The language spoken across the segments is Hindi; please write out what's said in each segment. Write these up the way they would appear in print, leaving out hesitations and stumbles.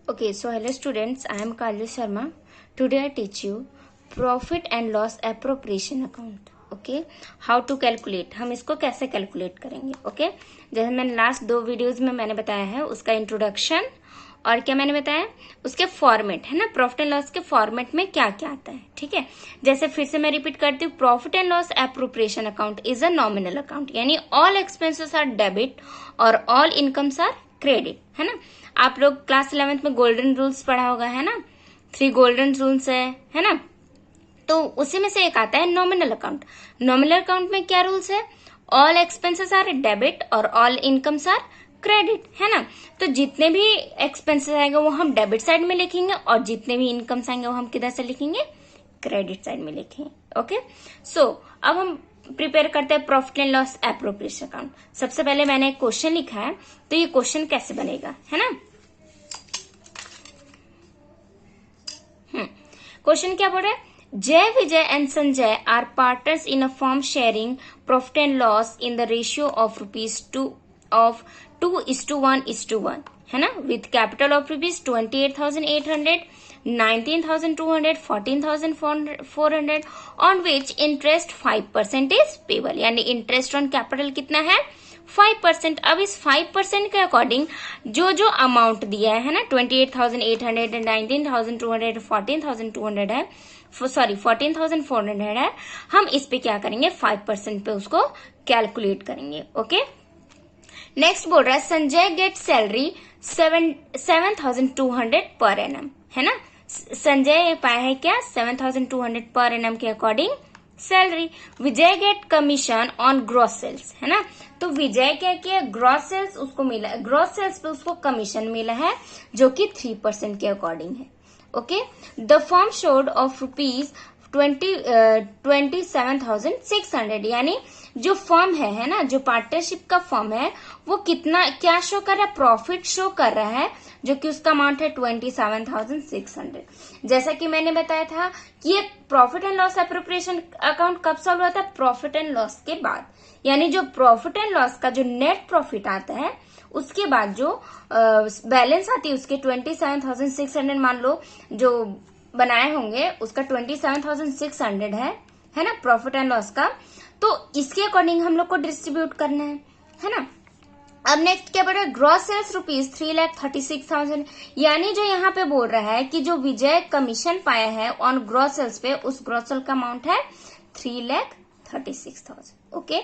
Okay, so hello students, I am Kajal Sharma. Today I teach you profit and loss appropriation account. Okay, how to calculate, हम इसको कैसे कैलकुलेट करेंगे. ओके, जैसे मैंने लास्ट 2 वीडियोज में मैंने बताया है उसका इंट्रोडक्शन और क्या मैंने बताया उसके फॉर्मेट है ना, प्रॉफिट एंड लॉस के फॉर्मेट में क्या क्या आता है. ठीक है, जैसे फिर से मैं रिपीट करती हूँ, profit and loss appropriation account is a nominal account, यानी ऑल एक्सपेंसेस आर डेबिट और ऑल इनकम्स आर क्रेडिट. है ना, आप लोग क्लास 11th में गोल्डन रूल्स पढ़ा होगा, है ना, 3 गोल्डन रूल्स है ना. तो उसी में से एक आता है नॉमिनल अकाउंट. नॉमिनल अकाउंट में क्या रूल्स है, ऑल एक्सपेंसेस आर डेबिट और ऑल इनकम्स आर क्रेडिट. है ना, तो जितने भी एक्सपेंसेस आएंगे वो हम डेबिट साइड में लिखेंगे और जितने भी इनकम्स आएंगे वो हम किधर से लिखेंगे, क्रेडिट साइड में लिखेंगे. ओके, सो अब हम प्रिपेयर करते हैं profit and loss appropriation account. सबसे पहले मैंने एक क्वेश्चन लिखा है, तो ये क्वेश्चन कैसे बनेगा, है ना. क्वेश्चन क्या बोल रहा है, Jay Vijay and Sanjay are partners in a firm sharing profit and loss in the ratio of ₹2 of 2:1:1, है ना, with capital of ₹28,800, 19,200, 14,400 on which interest 5% is payable. यानी इंटरेस्ट ऑन कैपिटल कितना है, 5%. अब इस 5% के अकॉर्डिंग जो जो अमाउंट दिया है ना, 28,800, 19,200, 14,200 है, सॉरी 14,400 है, हम इस पे क्या करेंगे, 5% पे उसको कैलकुलेट करेंगे. ओके, नेक्स्ट बोल रहा है Sanjay get salary 7,200 per annum. है ना, संजय पाया है क्या, 7,200 पर एनम के according salary. Vijay get commission on gross sales. है ना, तो विजय क्या किया, ग्रॉस सेल्स उसको मिला, ग्रॉस सेल्स पे उसको कमीशन मिला है जो कि 3% के अकॉर्डिंग है. Okay, the firm showed of ₹27,600, यानी जो फर्म है ना, जो पार्टनरशिप का फर्म है वो कितना क्या शो कर रहा है, प्रॉफिट शो कर रहा है, जो कि उसका अमाउंट है 27,600. जैसा कि मैंने बताया था कि ये profit and loss appropriation account कब सॉल्व होता है, प्रॉफिट एंड लॉस के बाद. यानी जो प्रॉफिट एंड लॉस का जो नेट प्रॉफिट आता है उसके बाद जो बैलेंस आती है उसके 27,600, मान लो जो बनाए होंगे उसका 27,600 है ना, प्रॉफिट एंड लॉस का. तो इसके अकॉर्डिंग हम लोग को डिस्ट्रीब्यूट करना है ना. अब नेक्स्ट क्या बोल रहा है, ग्रॉस सेल्स ₹3,36,000, यानी जो यहाँ पे बोल रहा है कि जो विजय कमीशन पाया है ऑन ग्रॉस सेल्स पे, उस ग्रॉस सेल का अमाउंट है 3,36,000. ओके,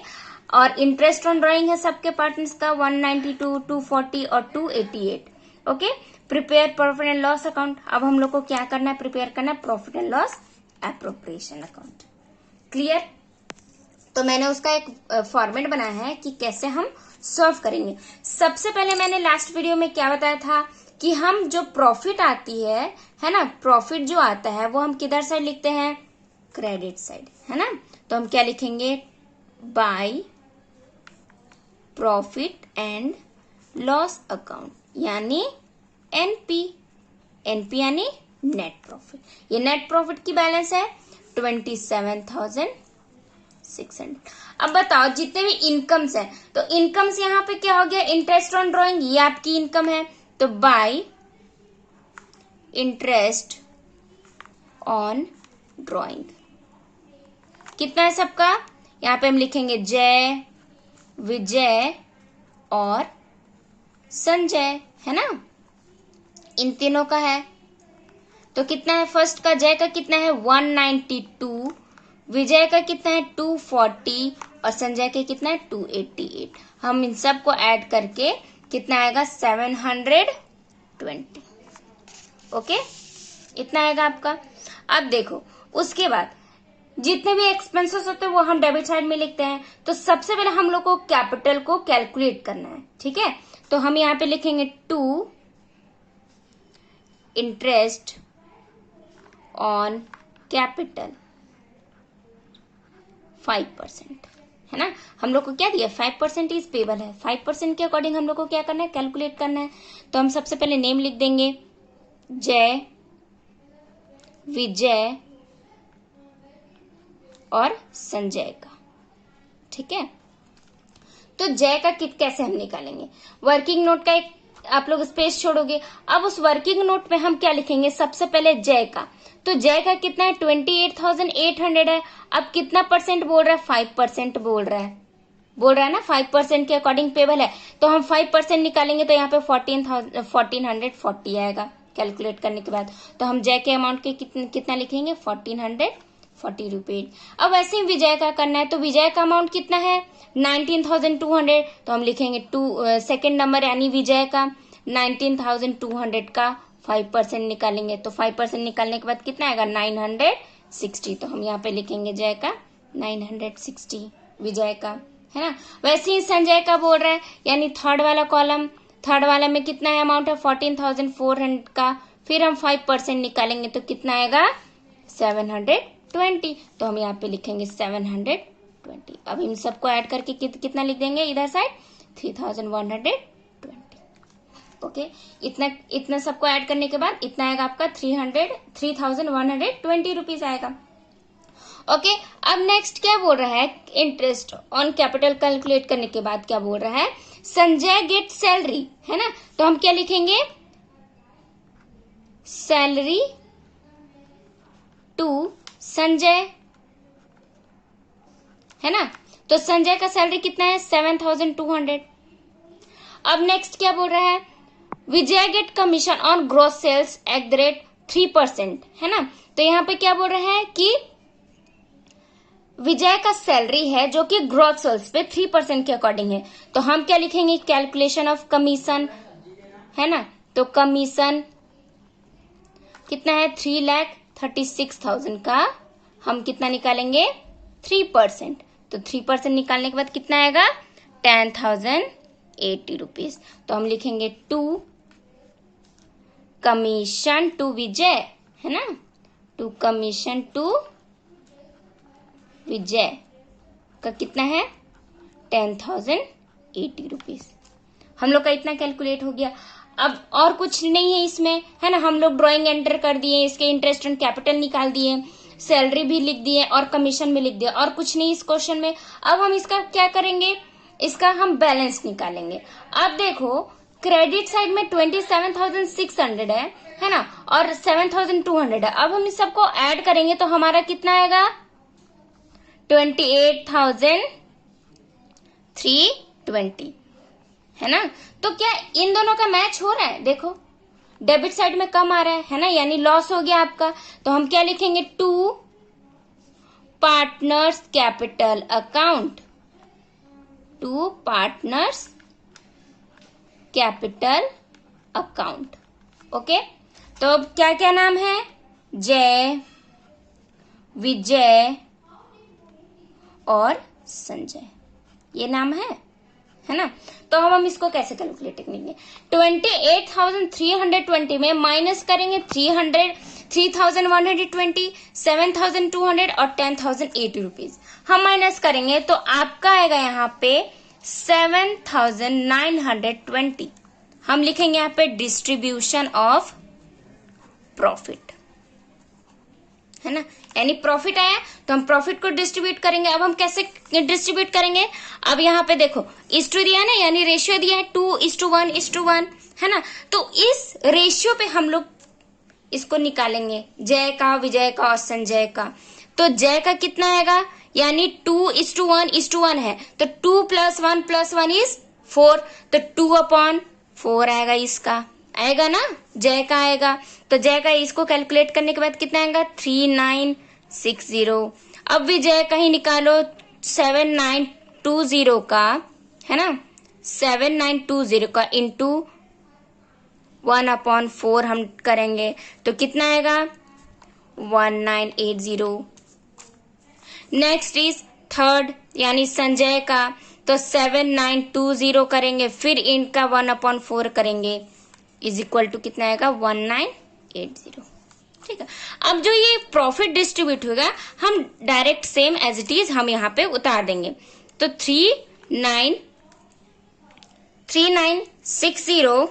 और इंटरेस्ट ऑन ड्रॉइंग है सबके पार्टनर्स का 192, 240 और 288. Okay, prepare profit and loss account. अब हम लोग को क्या करना है, प्रिपेयर करना है profit and loss appropriation account. Clear, तो मैंने उसका एक फॉर्मेट बनाया है कि कैसे हम सॉल्व करेंगे. सबसे पहले मैंने लास्ट वीडियो में क्या बताया था कि हम जो प्रॉफिट आती है ना, प्रॉफिट जो आता है वो हम किधर साइड लिखते हैं, क्रेडिट साइड. है ना, तो हम क्या लिखेंगे, by profit and loss account, यानी एनपी. एनपी यानी नेट प्रॉफिट. ये नेट प्रॉफिट की बैलेंस है 27,600. अब बताओ जितने भी इनकम्स है, तो इनकम्स यहाँ पे क्या हो गया, इंटरेस्ट ऑन ड्रॉइंग, ये आपकी इनकम है, तो बाय इंटरेस्ट ऑन ड्रॉइंग कितना है सबका, यहाँ पे हम लिखेंगे जय, विजय और संजय. है ना, इन तीनों का है. तो कितना है, फर्स्ट का जय का कितना है 192, विजय का कितना है 240 और संजय का कितना है 288. हम इन सब को ऐड करके कितना आएगा 720. ओके, इतना आएगा आपका. अब देखो उसके बाद जितने भी एक्सपेंसेस होते हैं वो हम डेबिट साइड में लिखते हैं. तो सबसे पहले हम लोग को कैपिटल को कैलकुलेट करना है. ठीक है, तो हम यहाँ पे लिखेंगे 2 इंटरेस्ट ऑन कैपिटल 5%. है ना, हम लोग को क्या दिया, 5% इज पेबल है. 5% के अकॉर्डिंग हम लोग को क्या करना है, कैलकुलेट करना है. तो हम सबसे पहले नेम लिख देंगे जय, विजय और संजय का. ठीक है, तो जय का किट कैसे हम निकालेंगे, वर्किंग नोट का एक आप लोग स्पेस छोड़ोगे। अब उस वर्किंग नोट में हम क्या लिखेंगे, सबसे पहले जय का, तो जय का कितना है 28,800 है। अब कितना परसेंट बोल रहा है, 5% बोल रहा है ना, 5% के अकॉर्डिंग पेबल है, तो हम 5% निकालेंगे तो यहाँ पे 1440 आएगा कैलकुलेट करने के बाद। तो हम जय के अमाउंट के कितना लिखेंगे, 1440 रुपीज। अब ऐसे ही विजय का करना है, तो विजय का अमाउंट कितना है 19,200, तो हम लिखेंगे सेकेंड नंबर यानी विजय का 19,200 का 5% निकालेंगे, तो 5% निकालने के बाद कितना आएगा 960, तो हम यहाँ पे लिखेंगे जय का 960 विजय का, है ना। वैसे ही संजय का बोल रहा है, यानी थर्ड वाला कॉलम, थर्ड वाला में कितना है अमाउंट है 14,400 का, फिर हम 5% निकालेंगे तो कितना आएगा 720, तो हम यहाँ पे लिखेंगे 720। अब इन सबको ऐड करके कितना लिख देंगे इधर साइड 3,120। ओके, इतना सबको ऐड करने के बाद इतना आएगा आपका 3,120 रुपीज आएगा। ओके, अब नेक्स्ट क्या बोल रहा है, इंटरेस्ट ऑन कैपिटल कैलकुलेट करने के बाद क्या बोल रहा है, संजय गेट सैलरी, है ना, तो हम क्या लिखेंगे, सैलरी टू संजय, है ना, तो संजय का सैलरी कितना है 7,200। अब नेक्स्ट क्या बोल रहा है, Vijay get commission on gross sales @3%, है ना, तो यहाँ पे क्या बोल रहा है कि विजय का सैलरी है जो कि ग्रॉस सेल्स पे 3% के अकॉर्डिंग है, तो हम क्या लिखेंगे, कैलकुलेशन ऑफ कमीशन, है ना, तो कमीशन कितना है 3,36,000 का हम कितना निकालेंगे 3%, तो 3% निकालने के बाद कितना आएगा 10,080 रुपीज, तो हम लिखेंगे टू कमीशन टू विजय, है ना, टू कमीशन टू विजय का कितना है 10,080 रुपीज। हम लोग का इतना कैलकुलेट हो गया। अब और कुछ नहीं है इसमें, है ना, हम लोग ड्राइंग एंटर कर दिए, इसके इंटरेस्ट एंड कैपिटल निकाल दिए, सैलरी भी लिख दिए और कमीशन भी लिख दिया, और कुछ नहीं इस क्वेश्चन में। अब हम इसका क्या करेंगे, इसका हम बैलेंस निकालेंगे। अब देखो क्रेडिट साइड में 27,600 है ना, और 7,200 है। अब हम इस सबको ऐड करेंगे तो हमारा कितना आएगा 28,320, है ना। तो क्या इन दोनों का मैच हो रहा है, देखो डेबिट साइड में कम आ रहा है ना, यानी लॉस हो गया आपका, तो हम क्या लिखेंगे to partners capital account, to partners capital account. Okay, तो अब क्या क्या नाम है, जय, विजय और संजय, ये नाम है ना। तो हम इसको कैसे कैलकुलेट करेंगे, 28,320 में माइनस करेंगे 3,120, 7,200 और 10,080 रुपीज हम माइनस करेंगे, तो आपका आएगा यहाँ पे 7,920। हम लिखेंगे यहाँ पे डिस्ट्रीब्यूशन ऑफ प्रॉफिट, है ना, यानी प्रॉफिट आया तो हम प्रॉफिट को डिस्ट्रीब्यूट करेंगे। अब हम कैसे डिस्ट्रीब्यूट करेंगे, अब यहाँ पे देखो इस्टू दिया है ना, यानी रेशियो दिया है 2:1:1, है ना, तो इस रेशियो पे हम लोग इसको निकालेंगे, जय का, विजय का और संजय का। तो जय का कितना आएगा, यानी 2:1:1 है, तो 2 + 1 + 1 इज 4, तो 2/4 आएगा, इसका आएगा ना, जय का आएगा। तो जय का इसको कैलकुलेट करने के बाद कितना आएगा 3960। अब विजय का ही निकालो 7920 का, है ना, 7920 का इंटू 1/4 हम करेंगे तो कितना आएगा 1980। नेक्स्ट इज थर्ड यानी संजय का, तो 7920 करेंगे, फिर इनका 1/4 करेंगे, इज इक्वल टू कितना आएगा 1980। ठीक है, अब जो ये प्रॉफिट डिस्ट्रीब्यूट होगा हम direct same as it is हम यहाँ पे उतार देंगे, तो 3960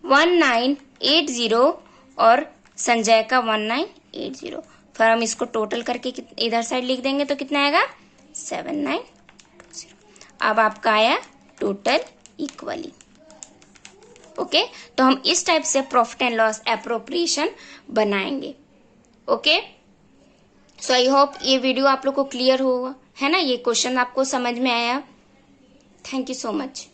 1980 और संजय का 1980, फिर हम इसको टोटल करके इधर साइड लिख देंगे तो कितना आएगा 7920। अब आपका आया टोटल इक्वली। ओके, तो हम इस टाइप से प्रॉफिट एंड लॉस एप्रोप्रिएशन बनाएंगे। ओके, सो आई होप ये वीडियो आप लोग को क्लियर होगा, है ना, ये क्वेश्चन आपको समझ में आया। Thank you so much.